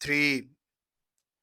3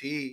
3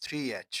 3H۔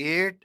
8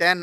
10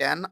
10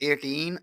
18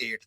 8،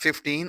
15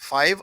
5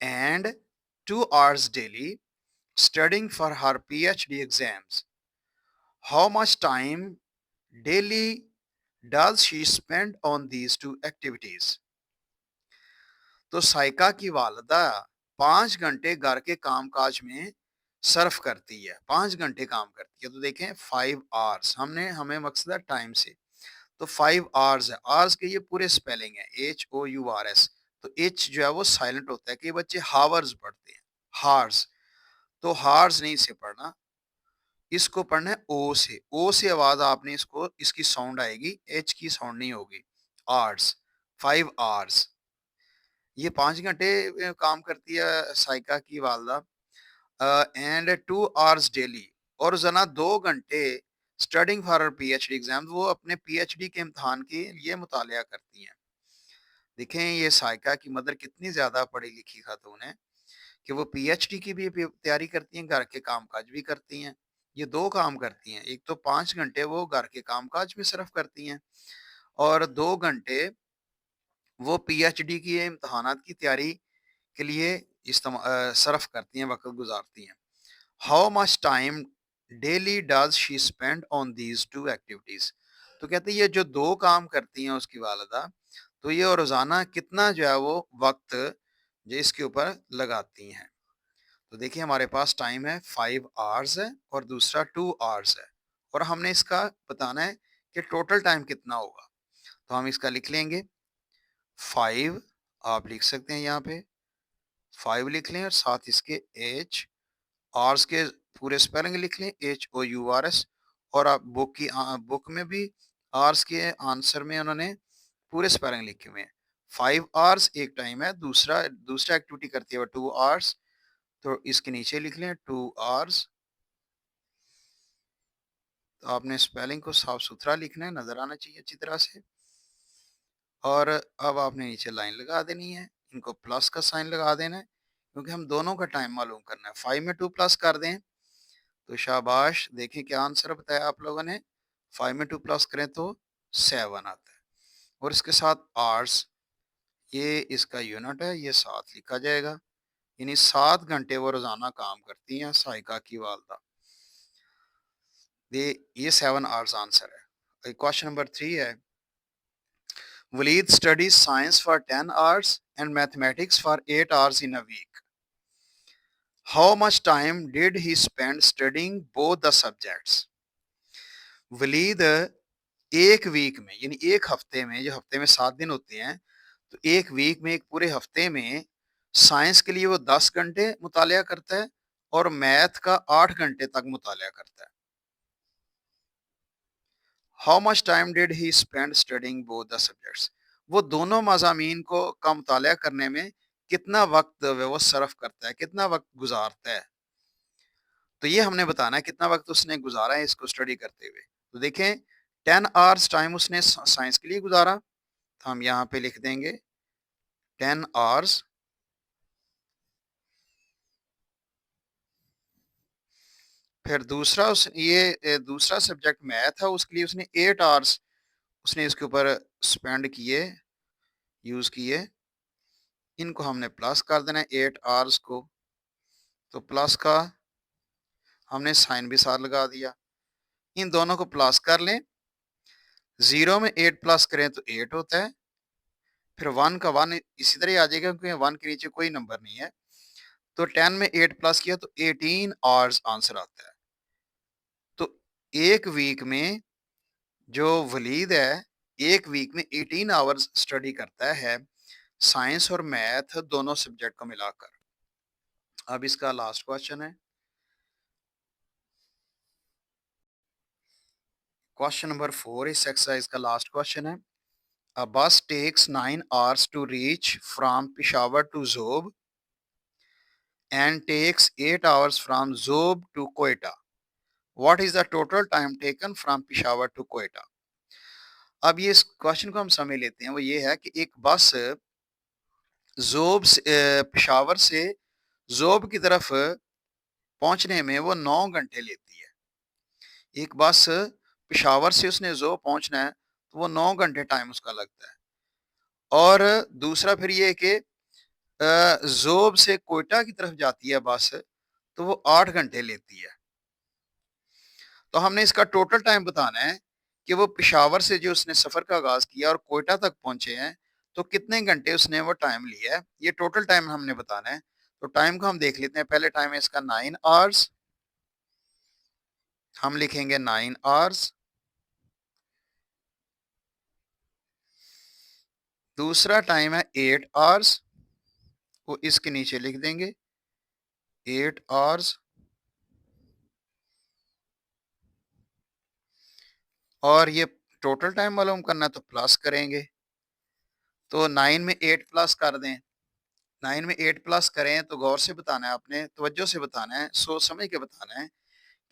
and 2 hours daily studying for her PhD exams. How much time daily does she spend on these two activities? तो साइका की वालदा 5 घंटे घर के काम-काज में सर्फ करती है, 5 घंटे काम करती है। तो देखें 5 आवर्स हमें मकसद है टाइम से। तो 5 आवर्स है, आवर्स के ये पूरे स्पेलिंग है HOURS। तो H जो है वो साइलेंट होता है, कई बच्चे हावर्स पढ़ते हैं, हार्स। तो हार्स नहीं इसे पढ़ना, इसको पढ़ना है ओ से आवाज़ आपने इसकी साउंड आएगी, H की साउंड नहीं होगी। Hours, 5 hours. ये 5 घंटे काम करती है साइका की वालदा एंड 2 आवर्स डेली, और रोज़ाना 2 घंटे studying for her PhD exam, वो अपने पीएचडी के इम्तिहान के लिए मुतालिया करती हैं। देखें ये साइका की मदर कितनी ज़्यादा पढ़ी-लिखी खातून है कि वो पीएचडी की भी तैयारी करती हैं, घर के काम-काज भी करती हैं। ये 2 काम करती हैं, एक तो 5 घंटे वो घर के काम-काज में सर्फ करती हैं और 2 घंटे वो पीएचडी की इम्तिहानात की तैयारी के लिए सर्फ करती हैं, वक़्त गुज़ारती हैं। How much time daily does she spend on these 2 activities? तो कहते हैं ये जो 2 काम करती हैं उसकी वालिदा, तो ये रोज़ाना कितना जो है वो वक़्त जो इसके ऊपर लगाती हैं। तो देखिए हमारे पास टाइम है 5 आवर्स है और दूसरा 2 आवर्स है, और हमने इसका बताना है कि टोटल टाइम कितना होगा। तो हम इसका लिख लेंगे 5, आप लिख सकते हैं यहाँ पे 5 लिख लें और साथ इसके एच, आर्स के पूरे स्पेलिंग लिख लें HOURS, और आप बुक में भी आर्स के आंसर में उन्होंने पूरे स्पेलिंग लिखे हुए हैं। 5 आवर्स एक टाइम है, दूसरा एक्टिविटी करती है वो 2 आवर्स, तो इसके नीचे लिख लें 2 आवर्स। तो आपने स्पेलिंग को साफ-सुथरा लिखना है, नज़र आना चाहिए अच्छी तरह से। और अब आपने नीचे लाइन लगा देनी है, इनको प्लस का साइन लगा देना है, क्योंकि हम दोनों का टाइम मालूम करना है। 5 में 2 प्लस कर दें, तो शाबाश, देखें क्या आंसर बताया आप लोगों ने। 5 में 2 प्लस करें तो 7 आता है, और इसके साथ आवर्स, ये इसका यूनिट है, ये 7 लिखा जाएगा। यानी 7 घंटे वो रोज़ाना काम करती हैं साइका की वालदा। ये 7 आवर्स आंसर है। क्वेश्चन नंबर 3 है, Waleed studies science for 10 hours and mathematics for 8 hours in a week. How much time did he spend studying both the subjects? Waleed एक वीक में, यानी एक हफ्ते में, जो हफ्ते में 7 दिन होते हैं, तो एक वीक में, एक पूरे हफ्ते में साइंस के लिए वो 10 घंटे मुतालिया करता है और मैथ का 8 घंटे तक मुतालिया करता है। How much time did he spend studying both the subjects? वो दोनों मज़ामीन को का मुतालिया करने में कितना वक़्त वो सर्फ़ करता है, कितना वक़्त गुज़ारता है। तो ये हमने बताना है कितना वक़्त उसने गुज़ारा है इसको स्टडी करते हुए। तो देखें 10 आवर्स टाइम उसने साइंस के लिए गुज़ारा, तो हम यहाँ पे लिख देंगे 10 आवर्स। फिर दूसरा सब्जेक्ट मैथ है, उसके लिए उसने 8 आवर्स उसने इसके ऊपर स्पेंड किए, यूज़ किए। इनको हमने प्लस कर देना है 8 आवर्स को, तो प्लस का हमने साइन भी साथ लगा दिया। इन दोनों को प्लस कर लें, 0 में 8 प्लस करें तो 8 होता है, फिर 1 का 1 इसी तरह ही आ जाएगा क्योंकि 1 के नीचे कोई नंबर नहीं है। तो 10 में 8 प्लस किया तो 18 आवर्स आंसर आता है। तो एक वीक में जो वलीद है, एक वीक में 18 आवर्स स्टडी करता है, साइंस और मैथ दोनों सब्जेक्ट को मिलाकर। अब इसका लास्ट क्वेश्चन है, क्वेश्चन नंबर 4 इस एक्सरसाइज का लास्ट क्वेश्चन है। A bus takes 9 hours to reach from Peshawar to Zob and takes 8 hours from Zob to Quetta. What is the total time taken from Peshawar to Quetta? अब ये इस question को हम समझ लेते हैं। वो ये है कि एक बस पेशावर से ज़ोब की तरफ पहुंचने में वो 9 घंटे लेती है। एक बस पेशावर से उसने ज़ोब पहुंचना है, तो वो 9 घंटे टाइम उसका लगता है। और दूसरा फिर ये है कि ज़ोब से कोयटा की तरफ जाती है बस, तो वो 8 घंटे लेती है। तो हमने इसका टोटल टाइम बताना है कि वो पेशावर से जो उसने सफ़र का आगाज़ किया और कोयटा तक पहुँचे हैं, तो कितने घंटे उसने वो टाइम लिया है, ये टोटल टाइम हमने बताना है। तो टाइम को हम देख लेते हैं, पहले टाइम है इसका 9 आवर्स, हम लिखेंगे 9 आवर्स। दूसरा टाइम है 8 आवर्स, वो इसके नीचे लिख देंगे 8 आवर्स। और ये टोटल टाइम मालूम करना है तो प्लस करेंगे, तो 9 में 8 प्लस कर दें। 9 में 8 प्लस करें तो गौर से बताना है आपने, तवज्जो से बताना है, सोच समझ के बताना है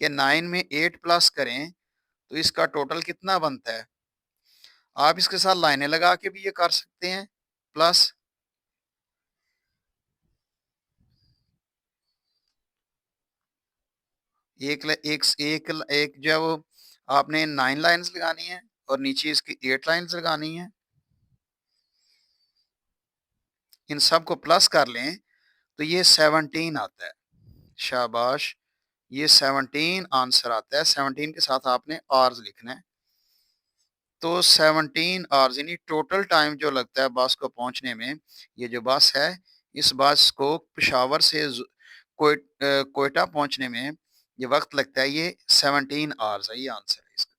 कि 9 में 8 प्लस करें तो इसका टोटल कितना बनता है। आप इसके साथ लाइनें लगा के भी ये कर सकते हैं, प्लस एक ल एक स एक ल एक जो है वो आपने 9 लाइन्स लगानी है और नीचे इसकी 8 लाइन्स लगानी है। इन सब को प्लस कर लें तो ये 17 आता है। शाबाश! ये 17 आंसर आता है। 17 के साथ आपने आवर्स लिखना है। तो 17 आवर्स यानी टोटल टाइम जो लगता है बस को पहुंचने में, ये जो बस है, इस बस को पेशावर से कोयटा पहुंचने में ये वक्त लगता है, ये 17 आवर्स है, ये आंसर है इसका।